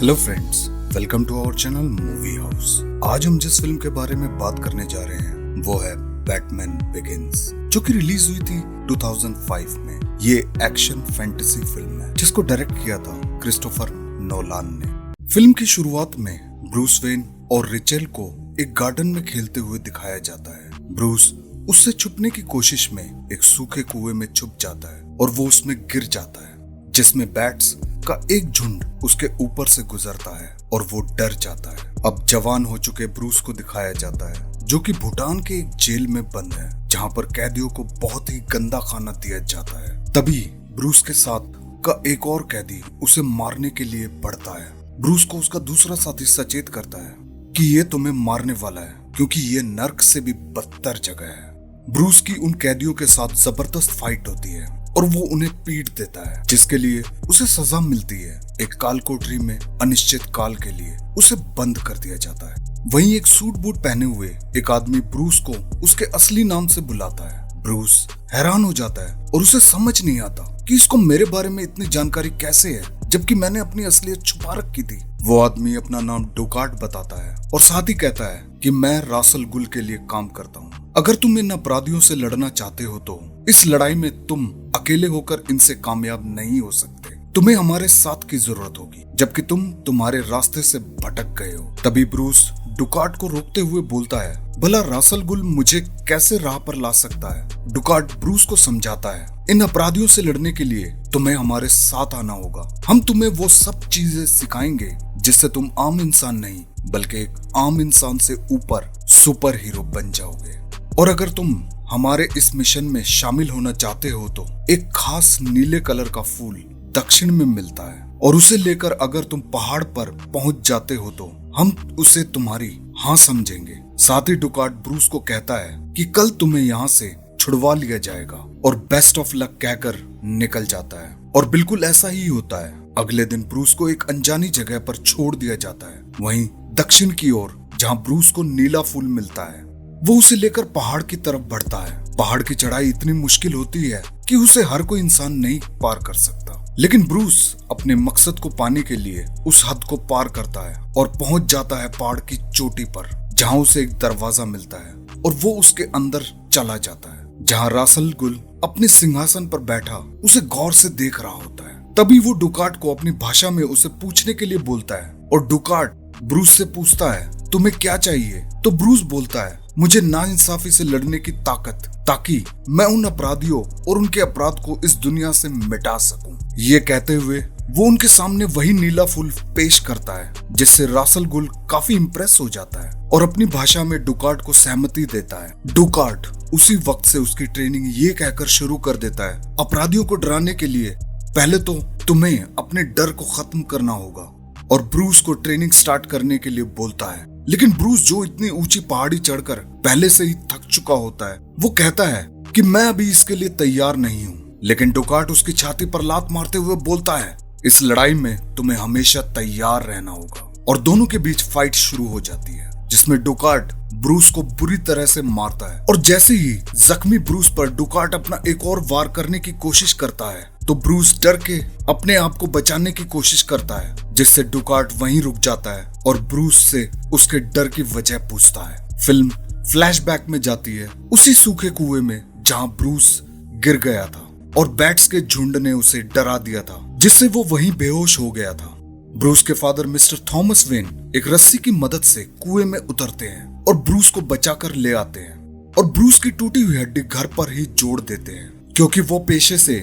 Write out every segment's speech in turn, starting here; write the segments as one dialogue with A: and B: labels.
A: Hello friends, welcome to our channel movie house. आज हम जिस फिल्म के बारे में बात करने जा रहे हैं वो है बैटमैन बिगिंस, जो कि रिलीज हुई थी 2005 में। ये एक्शन फैंटेसी फिल्म है जिसको डायरेक्ट किया था क्रिस्टोफर नोलान ने। फिल्म की शुरुआत में ब्रूस वेन और रिचेल को एक गार्डन में खेलते हुए दिखाया जाता है। ब्रूस उससे छुपने की कोशिश में एक सूखे कुएं में छुप जाता है और वो उसमें गिर जाता है, जिसमें बैट्स का एक झुंड उसके ऊपर से गुजरता है और वो डर जाता है। अब जवान हो चुके ब्रूस को दिखाया जाता है, जो कि भूटान के एक जेल में बंद है, जहां पर कैदियों को बहुत ही गंदा खाना दिया जाता है। तभी ब्रूस के साथ का एक और कैदी उसे मारने के लिए बढ़ता है। ब्रूस को उसका दूसरा साथी सचेत करता है कि ये तुम्हें मारने वाला है, क्योंकि ये नर्क से भी बदतर जगह है। ब्रूस की उन कैदियों के साथ जबरदस्त फाइट होती है और वो उन्हें पीट देता है, जिसके लिए उसे सजा मिलती है। एक काल कोठरी में अनिश्चित काल के लिए उसे बंद कर दिया जाता है। वहीं एक सूट बूट पहने हुए एक आदमी ब्रूस को उसके असली नाम से बुलाता है। ब्रूस हैरान हो जाता है और उसे समझ नहीं आता कि इसको मेरे बारे में इतनी जानकारी कैसे है, जबकि मैंने अपनी असलियत छुपा रखी थी। वो आदमी अपना नाम डुकाट बताता है और साथ ही कहता है कि मैं रासल गुल के लिए काम करता हूँ। अगर तुम इन अपराधियों से लड़ना चाहते हो तो इस लड़ाई में तुम अकेले होकर इनसे कामयाब नहीं हो सकते। तुम्हें हमारे साथ की जरूरत होगी, जबकि तुम तुम्हारे रास्ते से भटक गए हो। तभी ब्रूस डुकाट को रोकते हुए बोलता है, भला रासल गुल मुझे कैसे राह पर ला सकता है। डुकाट ब्रूस को समझाता है, इन अपराधियों से लड़ने के लिए तुम्हें हमारे साथ आना होगा। हम तुम्हें वो सब चीजें सिखाएंगे जिससे तुम आम इंसान नहीं बल्कि एक आम इंसान से ऊपर सुपर हीरो बन जाओगे। और अगर तुम हमारे इस मिशन में शामिल होना चाहते हो तो एक खास नीले कलर का फूल दक्षिण में मिलता है, और उसे लेकर अगर तुम पहाड़ पर पहुंच जाते हो तो हम उसे तुम्हारी हाँ समझेंगे। साथ ही डुकाट ब्रूस को कहता है कि कल तुम्हें यहाँ से छुड़वा लिया जाएगा, और बेस्ट ऑफ लक कहकर निकल जाता है। और बिल्कुल ऐसा ही होता है। अगले दिन ब्रूस को एक अनजानी जगह पर छोड़ दिया जाता है। वहीं दक्षिण की ओर जहाँ ब्रूस को नीला फूल मिलता है, वो उसे लेकर पहाड़ की तरफ बढ़ता है। पहाड़ की चढ़ाई इतनी मुश्किल होती है कि उसे हर कोई इंसान नहीं पार कर सकता, लेकिन ब्रूस अपने मकसद को पाने के लिए उस हद को पार करता है और पहुंच जाता है पहाड़ की चोटी पर, जहां उसे एक दरवाजा मिलता है और वो उसके अंदर चला जाता है, जहां रासल गुल अपने सिंहासन पर बैठा उसे गौर से देख रहा होता है। तभी वो डुकाट को अपनी भाषा में उसे पूछने के लिए बोलता है, और डुकाट ब्रूस से पूछता है, तुम्हें क्या चाहिए? तो ब्रूस बोलता है, मुझे नाइंसाफी से लड़ने की ताकत, ताकि मैं उन अपराधियों और उनके अपराध को इस दुनिया से मिटा सकूं। ये कहते हुए वो उनके सामने वही नीला फूल पेश करता है, जिससे रासल गुल काफी इम्प्रेस हो जाता है और अपनी भाषा में डुकाट को सहमति देता है। डुकाट उसी वक्त से उसकी ट्रेनिंग ये कहकर शुरू कर देता है, अपराधियों को डराने के लिए पहले तो तुम्हें अपने डर को खत्म करना होगा। और ब्रूस को ट्रेनिंग स्टार्ट करने के लिए बोलता है, लेकिन ब्रूस जो इतनी ऊंची पहाड़ी चढ़कर पहले से ही थक चुका होता है, वो कहता है कि मैं अभी इसके लिए तैयार नहीं हूँ। लेकिन डुकाट उसकी छाती पर लात मारते हुए बोलता है, इस लड़ाई में तुम्हें हमेशा तैयार रहना होगा। और दोनों के बीच फाइट शुरू हो जाती है, जिसमें डुकाट ब्रूस को बुरी तरह से मारता है। और जैसे ही जख्मी ब्रूस पर डुकाट अपना एक और वार करने की कोशिश करता है, तो ब्रूस डर के अपने आप को बचाने की कोशिश करता है, जिससे डुकाट वहीं रुक जाता है और ब्रूस से उसके डर की वजह पूछता है। फिल्म फ्लैशबैक में जाती है उसी सूखे कुएं में जहां ब्रूस गिर गया था और बैट्स के झुंड ने उसे डरा दिया था, जिससे वो वहीं बेहोश हो गया था। ब्रूस के फादर मिस्टर थॉमस वेन एक रस्सी की मदद से कुएं में उतरते हैं और ब्रूस को बचाकर ले आते हैं, और ब्रूस की टूटी हुई हड्डी घर पर ही जोड़ देते हैं, क्योंकि वो पेशे से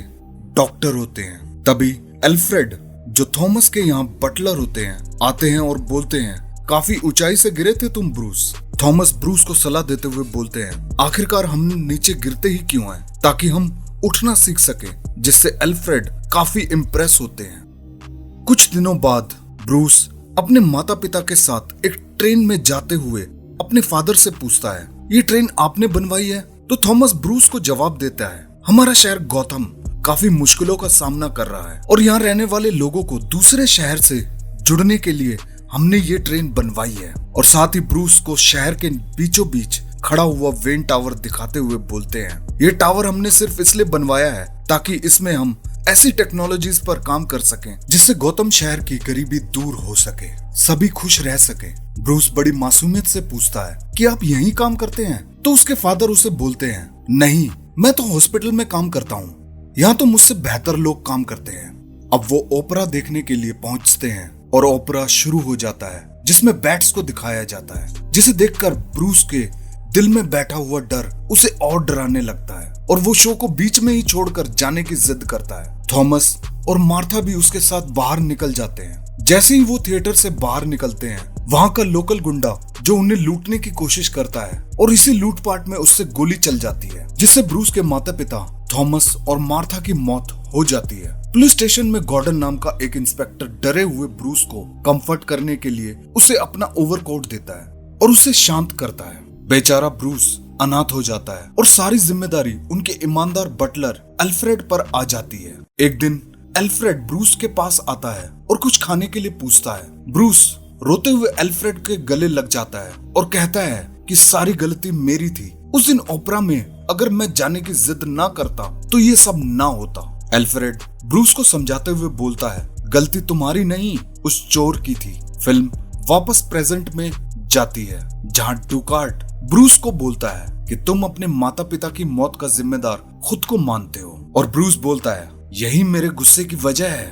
A: डॉक्टर होते हैं। तभी एल्फ्रेड, जो थॉमस के यहाँ बटलर होते हैं, आते हैं और बोलते हैं, काफी ऊंचाई से गिरे थे तुम ब्रूस। थॉमस ब्रूस को सलाह देते हुए बोलते हैं, आखिरकार हम नीचे गिरते ही क्यों हैं, ताकि हम उठना सीख सके, जिससे एल्फ्रेड काफी इम्प्रेस होते हैं। कुछ दिनों बाद ब्रूस अपने माता पिता के साथ एक ट्रेन में जाते हुए अपने फादर से पूछता है, ये ट्रेन आपने बनवाई है? तो थॉमस ब्रूस को जवाब देता है, हमारा शहर गौथम काफी मुश्किलों का सामना कर रहा है और यहाँ रहने वाले लोगों को दूसरे शहर से जुड़ने के लिए हमने ये ट्रेन बनवाई है। और साथ ही ब्रूस को शहर के बीचों बीच खड़ा हुआ वेन टावर दिखाते हुए बोलते हैं, ये टावर हमने सिर्फ इसलिए बनवाया है ताकि इसमें हम ऐसी टेक्नोलॉजीज पर काम कर सकें जिससे गौतम शहर की गरीबी दूर हो सके, सभी खुश रह सके। ब्रूस बड़ी मासूमियत से पूछता है कि आप यहीं काम करते हैं? तो उसके फादर उसे बोलते हैं, नहीं, मैं तो हॉस्पिटल में काम करता हूँ, यहाँ तो मुझसे बेहतर लोग काम करते हैं। अब वो ओपरा देखने के लिए पहुंचते हैं और ओपरा शुरू हो जाता है जिसमें बैट्स को दिखाया जाता है, जिसे देखकर ब्रूस के दिल में बैठा हुआ डर उसे और डराने लगता है और वो शो को बीच में ही छोड़कर जाने की जिद करता है। थॉमस और मार्था भी उसके साथ बाहर निकल जाते हैं। जैसे ही वो थिएटर से बाहर निकलते हैं, वहाँ का लोकल गुंडा जो उन्हें लूटने की कोशिश करता है और इसी लूटपाट में उससे गोली चल जाती है, जिससे ब्रूस के माता पिता थॉमस और मार्था की मौत हो जाती है। पुलिस स्टेशन में गॉर्डन नाम का एक इंस्पेक्टर डरे हुए ब्रूस को कंफर्ट करने के लिए उसे अपना ओवरकोट देता है और उसे शांत करता है। बेचारा ब्रूस अनाथ हो जाता है और सारी जिम्मेदारी उनके ईमानदार बटलर अल्फ्रेड पर आ जाती है। एक दिन अल्फ्रेड ब्रूस के पास आता है और कुछ खाने के लिए पूछता है। ब्रूस रोते हुए अल्फ्रेड के गले लग जाता है और कहता है कि सारी गलती मेरी थी। उस दिन ओपरा में अगर मैं जाने की जिद ना करता तो ये सब ना होता। अल्फ्रेड ब्रूस को समझाते हुए बोलता है, गलती तुम्हारी नहीं, उस चोर की थी। फिल्म वापस प्रेजेंट में जाती है जहां डुकार्ट ब्रूस को बोलता है कि तुम अपने माता पिता की मौत का जिम्मेदार खुद को मानते हो, और ब्रूस बोलता है यही मेरे गुस्से की वजह है।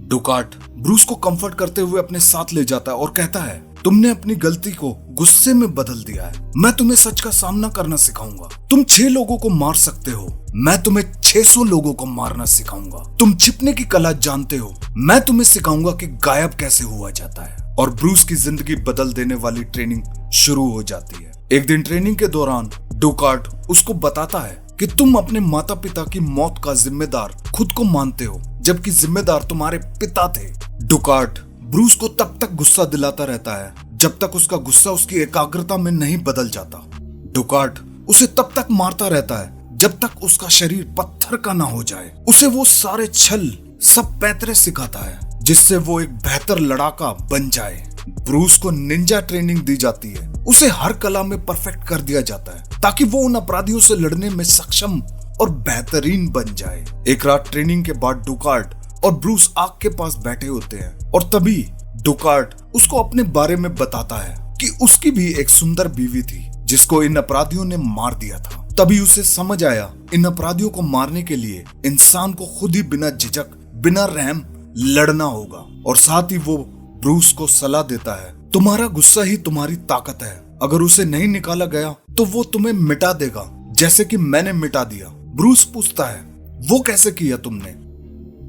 A: डुकार्ट ब्रूस को कंफर्ट करते हुए अपने साथ ले जाता है और कहता है, तुमने अपनी गलती को गुस्से में बदल दिया है। मैं तुम्हें सच का सामना करना सिखाऊंगा। तुम 6 लोगों को मार सकते हो, मैं तुम्हें 600 लोगों को मारना सिखाऊंगा। तुम छिपने की कला जानते हो, मैं तुम्हें सिखाऊंगा कि गायब कैसे हुआ जाता है। और ब्रूस की जिंदगी बदल देने वाली ट्रेनिंग शुरू हो जाती है। एक दिन ट्रेनिंग के दौरान डुकार्ट उसको बताता है कि तुम अपने माता पिता की मौत का जिम्मेदार खुद को मानते हो, जबकि जिम्मेदार तुम्हारे पिता थे। डुकार्ट ब्रूस को तब तक गुस्सा दिलाता रहता है जब तक उसका गुस्सा उसकी एकाग्रता में नहीं बदल जाता। डुकार्ट उसे तब तक मारता रहता है जब तक उसका शरीर पत्थर का ना हो जाए। उसे वो सारे छल सब पैतरे सिखाता है जिससे वो एक बेहतर लड़ाका बन जाए। ब्रूस को निंजा ट्रेनिंग दी जाती है, उसे हर कला में परफेक्ट कर दिया जाता है ताकि वो उन अपराधियों से लड़ने में सक्षम और बेहतरीन बन जाए। एक रात ट्रेनिंग के बाद डुकार्ट और ब्रूस आग के पास बैठे होते हैं और तभी डुकार्ट उसको अपने बारे में बताता है कि उसकी भी एक सुंदर बीवी थी जिसको इन अपराधियों ने मार दिया था। तभी उसे समझ आया इन अपराधियों को मारने के लिए इंसान को खुद ही बिना झिझक बिना रहम लड़ना होगा। और साथ ही वो ब्रूस को सलाह देता है, तुम्हारा गुस्सा ही तुम्हारी ताकत है, अगर उसे नहीं निकाला गया तो वो तुम्हें मिटा देगा जैसे कि मैंने मिटा दिया। ब्रूस पूछता है, वो कैसे किया तुमने?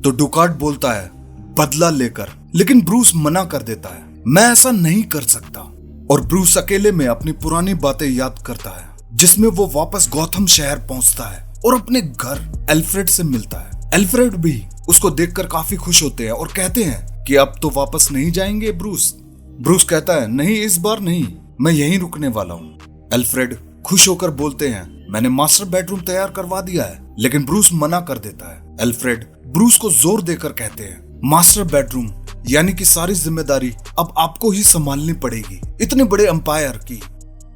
A: तो डुकार्ट बोलता है, बदला लेकर। लेकिन ब्रूस मना कर देता है, मैं ऐसा नहीं कर सकता। और ब्रूस अकेले में अपनी पुरानी बातें याद करता है जिसमें वो वापस गौथम शहर पहुंचता है और अपने घर अल्फ्रेड से मिलता है। अल्फ्रेड भी उसको देखकर काफी खुश होते हैं और कहते हैं कि अब तो वापस नहीं जाएंगे ब्रूस। ब्रूस कहता है, नहीं, इस बार नहीं, मैं यहीं रुकने वाला हूँ। अल्फ्रेड खुश होकर बोलते हैं, मैंने मास्टर बेडरूम तैयार करवा दिया है। लेकिन ब्रूस मना कर देता है। अल्फ्रेड ब्रूस को जोर देकर कहते हैं, मास्टर बेडरूम यानी कि सारी जिम्मेदारी अब आपको ही संभालनी पड़ेगी, इतने बड़े एम्पायर की।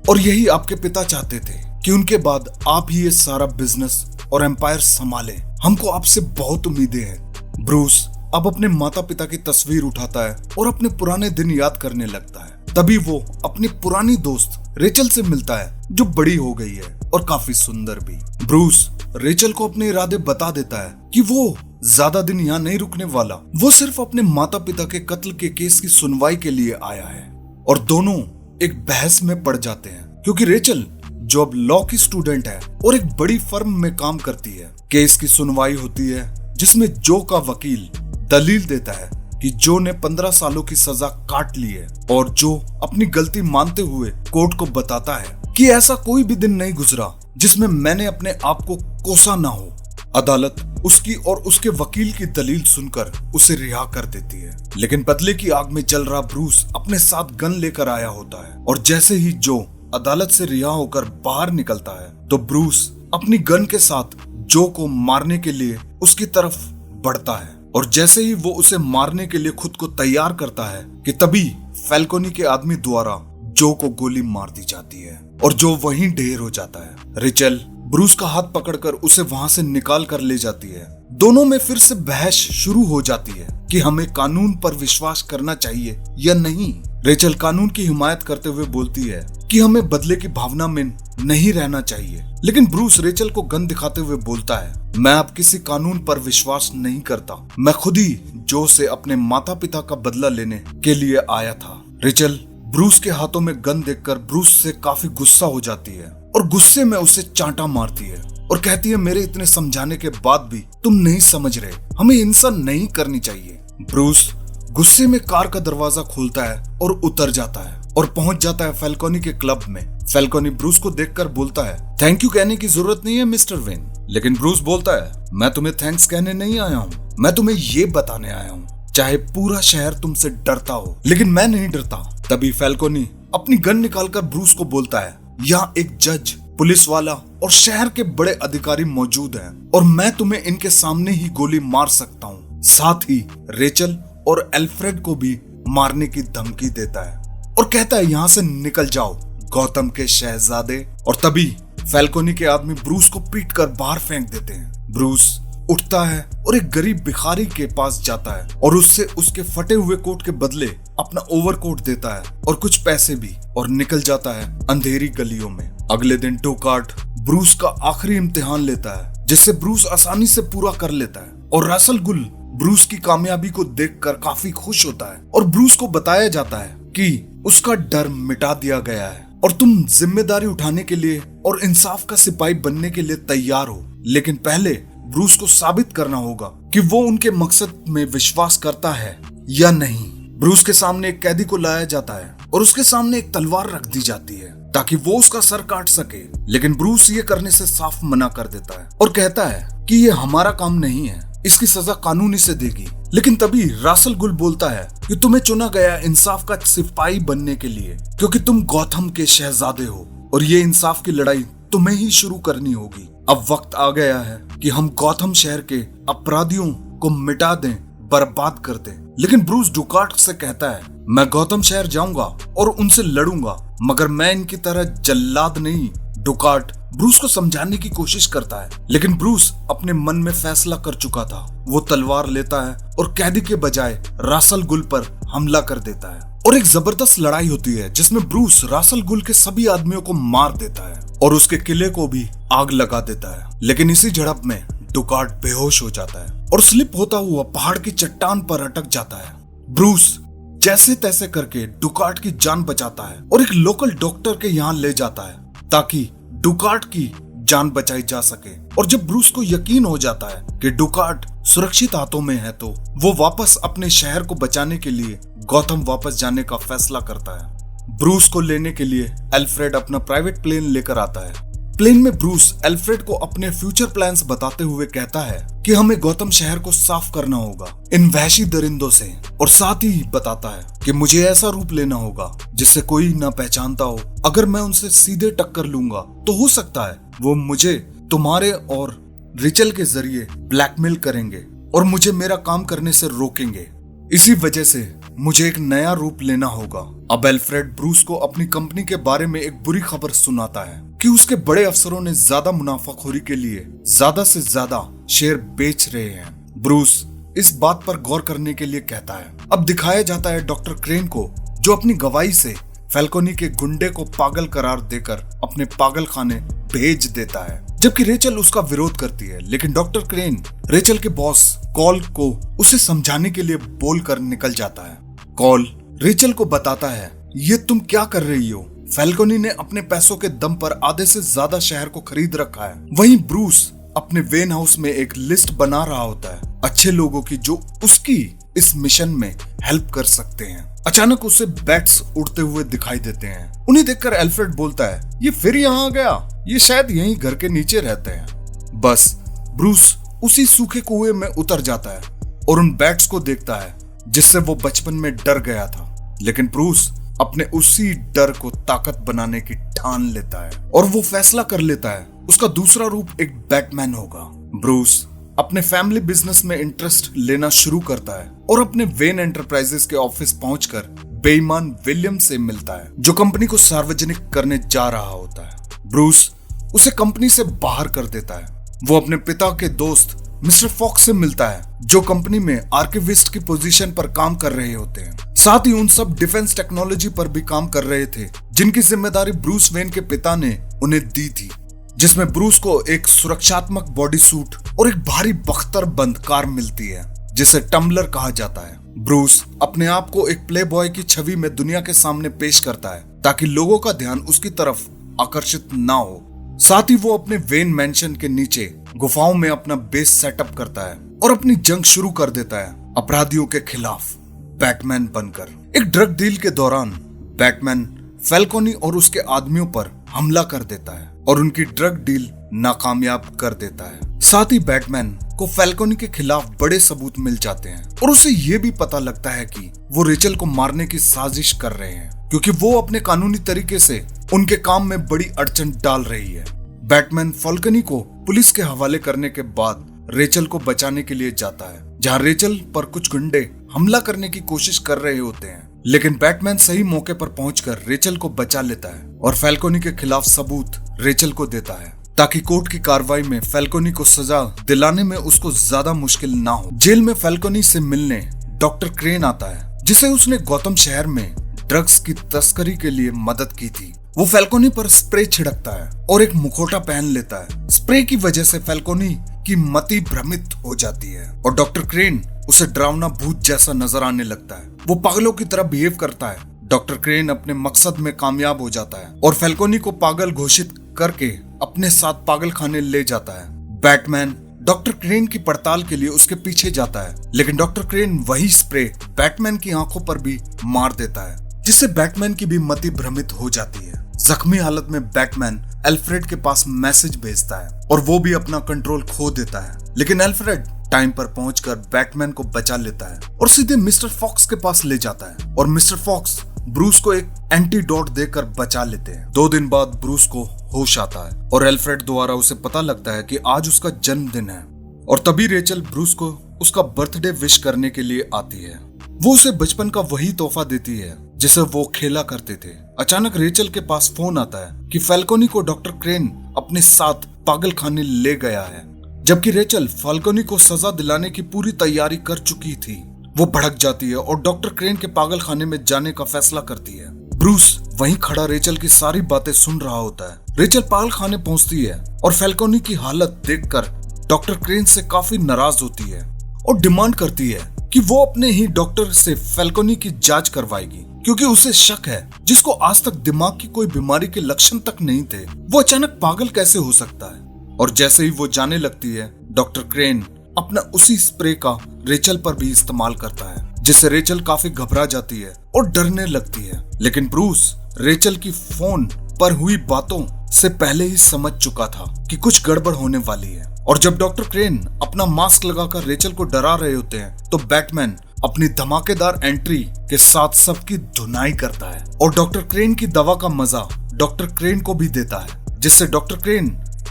A: और यही आपके पिता चाहते थे कि उनके बाद आप ही ये सारा बिजनेस और एम्पायर संभालें। हमको आपसे बहुत उम्मीदें हैं। ब्रूस अब अपने माता पिता की तस्वीर उठाता है और अपने पुराने दिन याद करने लगता है। तभी वो अपनी पुरानी दोस्त रेचल से मिलता है जो बड़ी हो गई है और काफी सुंदर भी। ब्रूस रेचल को अपने इरादे बता देता है कि वो ज्यादा दिन यहाँ नहीं रुकने वाला, वो सिर्फ अपने माता पिता के कत्ल के केस की सुनवाई के लिए आया है। और दोनों एक बहस में पड़ जाते हैं क्योंकि रेचल जो अब लॉ की स्टूडेंट है और एक बड़ी फर्म में काम करती है। केस की सुनवाई होती है जिसमें जो का वकील दलील देता है कि जो ने 15 सालों की सजा काट ली है और जो अपनी गलती मानते हुए कोर्ट को बताता है कि ऐसा कोई भी दिन नहीं गुजरा जिसमें मैंने अपने आप को कोसा ना हो। अदालत उसकी और उसके वकील की दलील सुनकर उसे रिहा कर देती है। लेकिन बदले की आग में जल रहा ब्रूस अपने साथ गन लेकर आया होता है और जैसे ही जो अदालत से रिहा होकर बाहर निकलता है तो ब्रूस अपनी गन के साथ जो को मारने के लिए उसकी तरफ बढ़ता है। और जैसे ही वो उसे मारने के लिए खुद को तैयार करता है कि तभी फैल्कोनी के आदमी द्वारा जो को गोली मार दी जाती है और जो वहीं ढेर हो जाता है। रेचल ब्रूस का हाथ पकड़कर उसे वहां से निकाल कर ले जाती है। दोनों में फिर से बहस शुरू हो जाती है कि हमें कानून पर विश्वास करना चाहिए या नहीं। रेचल कानून की हिमायत करते हुए बोलती है कि हमें बदले की भावना में नहीं रहना चाहिए, लेकिन ब्रूस रेचल को गन दिखाते हुए बोलता है, मैं अब किसी कानून पर विश्वास नहीं करता, मैं खुद ही जो से अपने माता पिता का बदला लेने के लिए आया था। रेचल ब्रूस के हाथों में गन देखकर ब्रूस से काफी गुस्सा हो जाती है और गुस्से में उसे चांटा मारती है और कहती है, मेरे इतने समझाने के बाद भी तुम नहीं समझ रहे, हमें हिंसा नहीं करनी चाहिए। ब्रूस गुस्से में कार का दरवाजा खोलता है और उतर जाता है और पहुंच जाता है फैल्कोनी के क्लब में। फैल्कोनी ब्रूस को देखकर बोलता है, थैंक यू कहने की जरूरत नहीं है मिस्टर वेन। लेकिन ब्रूस बोलता है, मैं तुम्हें थैंक्स कहने नहीं आया हूँ, मैं तुम्हें ये बताने आया हूँ, चाहे पूरा शहर तुमसे डरता हो लेकिन मैं नहीं डरता। तभी फैल्कोनी अपनी गन निकालकर ब्रूस को बोलता है, यहाँ एक जज, पुलिस वाला और शहर के बड़े अधिकारी मौजूद हैं और मैं तुम्हें इनके सामने ही गोली मार सकता हूँ। साथ ही रेचल और एल्फ्रेड को भी मारने की धमकी देता है और कहता है, यहाँ से निकल जाओ गौतम के शहजादे। और तभी फैल्कोनी के आदमी ब्रूस को पीट कर बाहर फेंक देते हैं। ब्रूस उठता है और एक गरीब भिखारी के पास जाता है और उससे उसके फटे हुए कोट के बदले अपना ओवरकोट देता है और कुछ पैसे भी, और निकल जाता है अंधेरी गलियों में। अगले दिन डुकार्ट ब्रूस का आखिरी इम्तिहान लेता है जिससे ब्रूस आसानी से पूरा कर लेता है और रासल गुल ब्रूस की कामयाबी को देखकर काफी खुश होता है और ब्रूस को बताया जाता है कि उसका डर मिटा दिया गया है और तुम जिम्मेदारी उठाने के लिए और इंसाफ का सिपाही बनने के लिए तैयार हो, लेकिन पहले ब्रूस को साबित करना होगा कि वो उनके मकसद में विश्वास करता है या नहीं। ब्रूस के सामने एक कैदी को लाया जाता है और उसके सामने एक तलवार रख दी जाती है ताकि वो उसका सर काट सके, लेकिन ब्रूस ये करने से साफ मना कर देता है और कहता है कि ये हमारा काम नहीं है, इसकी सजा कानून इसे देगी। लेकिन तभी रासल गुल बोलता है कि तुम्हें चुना गया इंसाफ का सिपाही बनने के लिए क्योंकि तुम गौतम के शहजादे हो और ये इंसाफ की लड़ाई तुम्हें ही शुरू करनी होगी। अब वक्त आ गया है कि हम गौतम शहर के अपराधियों को मिटा दें, बर्बाद कर दें। लेकिन ब्रूस डुकार्ट से कहता है, मैं गौतम शहर जाऊंगा और उनसे लड़ूंगा, मगर मैं इनकी तरह जल्लाद नहीं। डुकार्ट ब्रूस को समझाने की कोशिश करता है, लेकिन ब्रूस अपने मन में फैसला कर चुका था। वो तलवार लेता है और कैदी के बजाय रासल गुल पर हमला कर देता है और एक जबरदस्त लड़ाई होती है जिसमें ब्रूस रासल गुल के सभी आदमियों को मार देता है और उसके किले को भी आग लगा देता है। लेकिन इसी झड़प में डुकार्ट बेहोश हो जाता है और स्लिप होता हुआ पहाड़ की चट्टान पर अटक जाता है। ब्रूस जैसे तैसे करके डुकार्ट की जान बचाता है और एक लोकल डॉक्टर के यहाँ ले जाता है ताकि डुकार्ट की जान बचाई जा सके। और जब ब्रूस को यकीन हो जाता है कि डुकार्ट सुरक्षित हाथों में है तो वो वापस अपने शहर को बचाने के लिए गौतम वापस जाने का फैसला करता है। ब्रूस को लेने के लिए एल्फ्रेड अपना प्राइवेट प्लेन लेकर आता है। प्लेन में ब्रूस एल्फ्रेड को अपने फ्यूचर प्लान्स बताते हुए कहता है कि हमें गौतम शहर को साफ करना होगा इन वहशी दरिंदों से, और साथ ही बताता है कि मुझे ऐसा रूप लेना होगा जिससे कोई ना पहचानता हो। अगर मैं उनसे सीधे टक्कर लूंगा तो हो सकता है वो मुझे तुम्हारे और रिचल के जरिए ब्लैकमेल करेंगे और मुझे मेरा काम करने से रोकेंगे। इसी वजह से मुझे एक नया रूप लेना होगा। अब एल्फ्रेड ब्रूस को अपनी कंपनी के बारे में एक बुरी खबर सुनाता है कि उसके बड़े अफसरों ने ज्यादा मुनाफाखोरी के लिए ज्यादा से ज्यादा शेयर बेच रहे हैं। ब्रूस इस बात पर गौर करने के लिए कहता है। अब दिखाया जाता है डॉक्टर क्रेन को, जो अपनी गवाही से फैल्कोनी के गुंडे को पागल करार देकर अपने पागल खाने भेज देता है, जबकि रेचल उसका विरोध करती है। लेकिन डॉक्टर क्रेन रेचल के बॉस कॉल को उसे समझाने के लिए बोलकर निकल जाता है। कॉल रेचल को बताता है, ये तुम क्या कर रही हो? फैल्कोनी ने अपने पैसों के दम पर आधे से ज्यादा शहर को खरीद रखा है। वहीं ब्रूस अपने वेन हाउस में एक लिस्ट बना रहा होता है अच्छे लोगों की जो उसकी इस मिशन में हेल्प कर सकते हैं। अचानक उसे बैट्स उड़ते हुए दिखाई देते हैं। उन्हें देखकर एल्फ्रेड बोलता है, ये फिर यहाँ आ गया, ये शायद यहीं घर के नीचे रहते हैं। बस ब्रूस उसी सूखे कुएं में उतर जाता है और उन बैट्स को देखता है जिससे वो बचपन में डर गया था। लेकिन ब्रूस अपने उसी डर को ताकत बनाने की ठान लेता है और वो फैसला कर लेता है उसका दूसरा रूप एक बैटमैन होगा। ब्रूस अपने फैमिली बिजनेस में इंटरेस्ट लेना शुरू करता है और अपने वेन एंटरप्राइजेस के ऑफिस पहुंचकर बेईमान विलियम से मिलता है जो कंपनी को सार्वजनिक करने जा रहा होता है। ब्रूस उसे कंपनी से बाहर कर देता है। वो अपने पिता के दोस्त मिस्टर फॉक्स से मिलता है, जो कंपनी में आर्किविस्ट की पोजीशन पर काम कर रहे होते हैं। साथ ही उन सब डिफेंस टेक्नोलॉजी पर भी काम कर रहे थे, जिनकी जिम्मेदारी ब्रूस वेन के पिता ने उन्हें दी थी, जिसमें ब्रूस को एक सुरक्षात्मक बॉडी सूट और एक भारी बख्तर बंद कार मिलती है, जिसे टम्बलर कहा जाता है। ब्रूस अपने आप को एक प्ले बॉय की छवि में दुनिया के सामने पेश करता है, ताकि लोगों का ध्यान उसकी तरफ आकर्षित ना हो। साथ ही वो अपने वेन मैंशन के नीचे गुफाओं में अपना बेस सेटअप करता है और अपनी जंग शुरू कर देता है अपराधियों के खिलाफ बैटमैन बनकर। एक ड्रग डील के दौरान बैटमैन फैल्कोनी और उसके आदमियों पर हमला कर देता है और उनकी ड्रग डील नाकामयाब कर देता है। साथ ही बैटमैन को फैल्कोनी के खिलाफ बड़े सबूत मिल जाते हैं और उसे ये भी पता लगता है कि वो रेचल को मारने की साजिश कर रहे हैं, क्योंकि वो अपने कानूनी तरीके से उनके काम में बड़ी अड़चन डाल रही है। बैटमैन फैल्कोनी को पुलिस के हवाले करने के बाद रेचल को बचाने के लिए जाता है, जहां रेचल पर कुछ गुंडे हमला करने की कोशिश कर रहे होते हैं, लेकिन बैटमैन सही मौके पर पहुंचकर रेचल को बचा लेता है और फैल्कोनी के खिलाफ सबूत रेचल को देता है, ताकि कोर्ट की कार्रवाई में फैल्कोनी को सजा दिलाने में उसको ज्यादा मुश्किल ना हो। जेल में फैल्कोनी से मिलने डॉक्टर क्रेन आता है, जिसे उसने गौतम शहर में ड्रग्स की तस्करी के लिए मदद की थी। वो फैल्कोनी पर स्प्रे छिड़कता है और एक मुखौटा पहन लेता है। स्प्रे की वजह से फैल्कोनी की मति भ्रमित हो जाती है और डॉक्टर क्रेन उसे डरावना भूत जैसा नजर आने लगता है। वो पागलों की तरह बिहेव करता है। डॉक्टर क्रेन अपने मकसद में कामयाब हो जाता है और फैल्कोनी को पागल घोषित करके अपने साथ पागल खाने ले जाता है। बैटमैन डॉक्टर क्रेन की पड़ताल के लिए उसके पीछे जाता है, लेकिन डॉक्टर क्रेन वही स्प्रे बैटमैन की आंखों पर भी मार देता है, जिससे बैटमैन की भी मति भ्रमित हो जाती है। जख्मी हालत में बैटमैन एल्फ्रेड के पास मैसेज भेजता है और वो भी अपना कंट्रोल खो देता है, लेकिन एल्फ्रेड टाइम पर पहुंचकर बैटमैन को बचा लेता है और सीधे मिस्टर फॉक्स के पास ले जाता है और मिस्टर फॉक्स ब्रूस को एक एंटीडोट देकर बचा लेते हैं। 2 दिन बाद ब्रूस को होश आता है और एल्फ्रेड द्वारा उसे पता लगता है कि आज उसका जन्मदिन है, और तभी रेचल ब्रूस को उसका बर्थडे विश करने के लिए आती है। वो उसे बचपन का वही तोहफा देती है जिसे वो खेला करते थे। अचानक रेचल के पास फोन आता है कि फैल्कोनी को डॉक्टर क्रेन अपने साथ पागल खाने ले गया है, जबकि रेचल फैल्कोनी को सजा दिलाने की पूरी तैयारी कर चुकी थी। वो भड़क जाती है और डॉक्टर क्रेन के पागल खाने में जाने का फैसला करती है। ब्रूस वहीं खड़ा रेचल की सारी बातें सुन रहा होता है। रेचल पागल खाने पहुंचती है और फैल्कोनी की हालत देखकर डॉक्टर क्रेन से काफी नाराज होती है और डिमांड करती है कि वो अपने ही डॉक्टर से फैल्कोनी की जांच करवाएगी, क्योंकि उसे शक है, जिसको आज तक दिमाग की कोई बीमारी के लक्षण तक नहीं थे, वो अचानक पागल कैसे हो सकता है। और जैसे ही वो जाने लगती है, डॉक्टर क्रेन अपना उसी स्प्रे का रेचल पर भी इस्तेमाल करता है, जिससे रेचल काफी घबरा जाती है और डरने लगती है। लेकिन ब्रूस रेचल की फोन पर हुई बातों से पहले ही समझ चुका था कि कुछ गड़बड़ होने वाली है, और जब डॉक्टर क्रेन अपना मास्क लगाकर रेचल को डरा रहे होते हैं, तो बैटमैन अपनी धमाकेदार एंट्री के साथ सबकी धुनाई करता है और डॉक्टर क्रेन की दवा का मजा डॉक्टर क्रेन को भी देता है, जिससे डॉक्टर क्रेन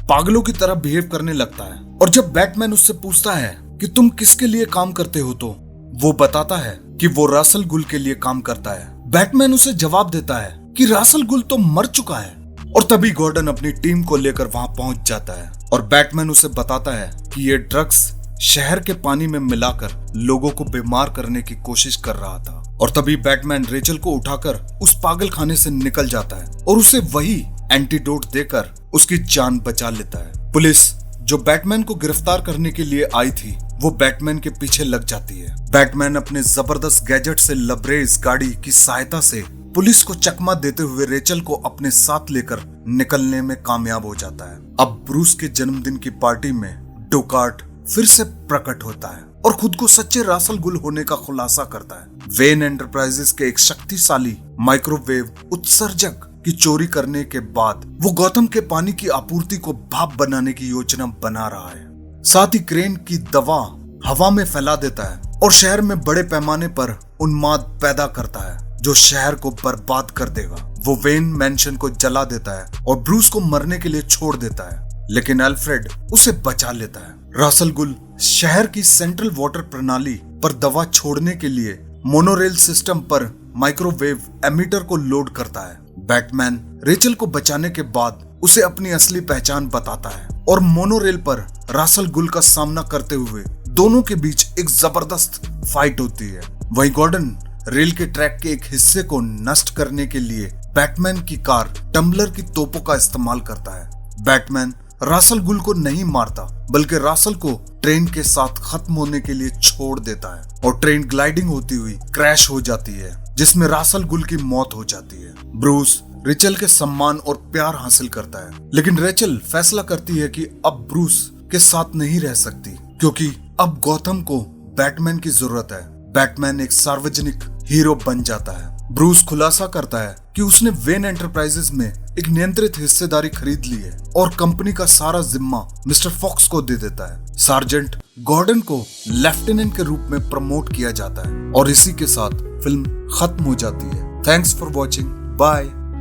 A: पागलों की तरह बिहेव करने लगता है। और जब बैटमैन उससे पूछता है कि तुम किसके लिए काम करते हो, तो वो बताता है कि वो रासल गुल के लिए काम करता है। बैटमैन उसे जवाब देता है कि रासल गुल तो मर चुका है, और तभी गॉर्डन अपनी टीम को लेकर वहां पहुंच जाता है और बैटमैन उसे बताता है कि ये ड्रग्स शहर के पानी में मिलाकर लोगों को बीमार करने की कोशिश कर रहा था। और तभी बैटमैन रेचल को उठाकर उस पागल खाने से निकल जाता है और उसे वही एंटीडोट देकर उसकी जान बचा लेता है। पुलिस जो बैटमैन को गिरफ्तार करने के लिए आई थी, वो बैटमैन के पीछे लग जाती है। बैटमैन अपने जबरदस्त गैजेट से लबरेज गाड़ी की सहायता से पुलिस को चकमा देते हुए रेचल को अपने साथ लेकर निकलने में कामयाब हो जाता है। अब ब्रूस के जन्मदिन की पार्टी में डोकार्ट फिर से प्रकट होता है और खुद को सच्चे रासल गुल होने का खुलासा करता है। वेन एंटरप्राइजेस के एक शक्तिशाली माइक्रोवेव उत्सर्जक की चोरी करने के बाद वो गौतम के पानी की आपूर्ति को भाप बनाने की योजना बना रहा है। साथ ही क्रेन की दवा हवा में फैला देता है और शहर में बड़े पैमाने पर उन्माद पैदा करता है, जो शहर को बर्बाद कर देगा। वो वेन मैंशन को जला देता है और ब्रूस को मरने के लिए छोड़ देता है, लेकिन एल्फ्रेड उसे बचा लेता है। रासल गुल शहर की सेंट्रल वाटर प्रणाली पर दवा छोड़ने के लिए मोनोरेल सिस्टम पर माइक्रोवेव एमिटर को लोड करता है। बैटमैन रेचल को बचाने के बाद उसे अपनी असली पहचान बताता है और मोनोरेल पर रासल गुल का सामना करते हुए दोनों के बीच एक जबरदस्त फाइट होती है। वहीं गॉर्डन रेल के ट्रैक के एक हिस्से को नष्ट करने के लिए बैटमैन की कार टम्बलर की तोपों का इस्तेमाल करता है। बैटमैन रासल गुल को नहीं मारता बल्कि रासल को ट्रेन के साथ खत्म होने के लिए छोड़ देता है और ट्रेन ग्लाइडिंग होती हुई क्रैश हो जाती है, जिसमें रासल गुल की मौत हो जाती है। ब्रूस रेचल के सम्मान और प्यार हासिल करता है, लेकिन रेचल फैसला करती है कि अब ब्रूस के साथ नहीं रह सकती क्योंकि अब गौथम को बैटमैन की जरूरत है। बैटमैन एक सार्वजनिक हीरो बन जाता है। ब्रूस खुलासा करता है कि उसने वेन एंटरप्राइजेज में एक नियंत्रित हिस्सेदारी खरीद ली है और कंपनी का सारा जिम्मा मिस्टर फॉक्स को दे देता है। सार्जेंट गॉर्डन को लेफ्टिनेंट के रूप में प्रमोट किया जाता है और इसी के साथ फिल्म खत्म हो जाती है। Thanks for watching, bye.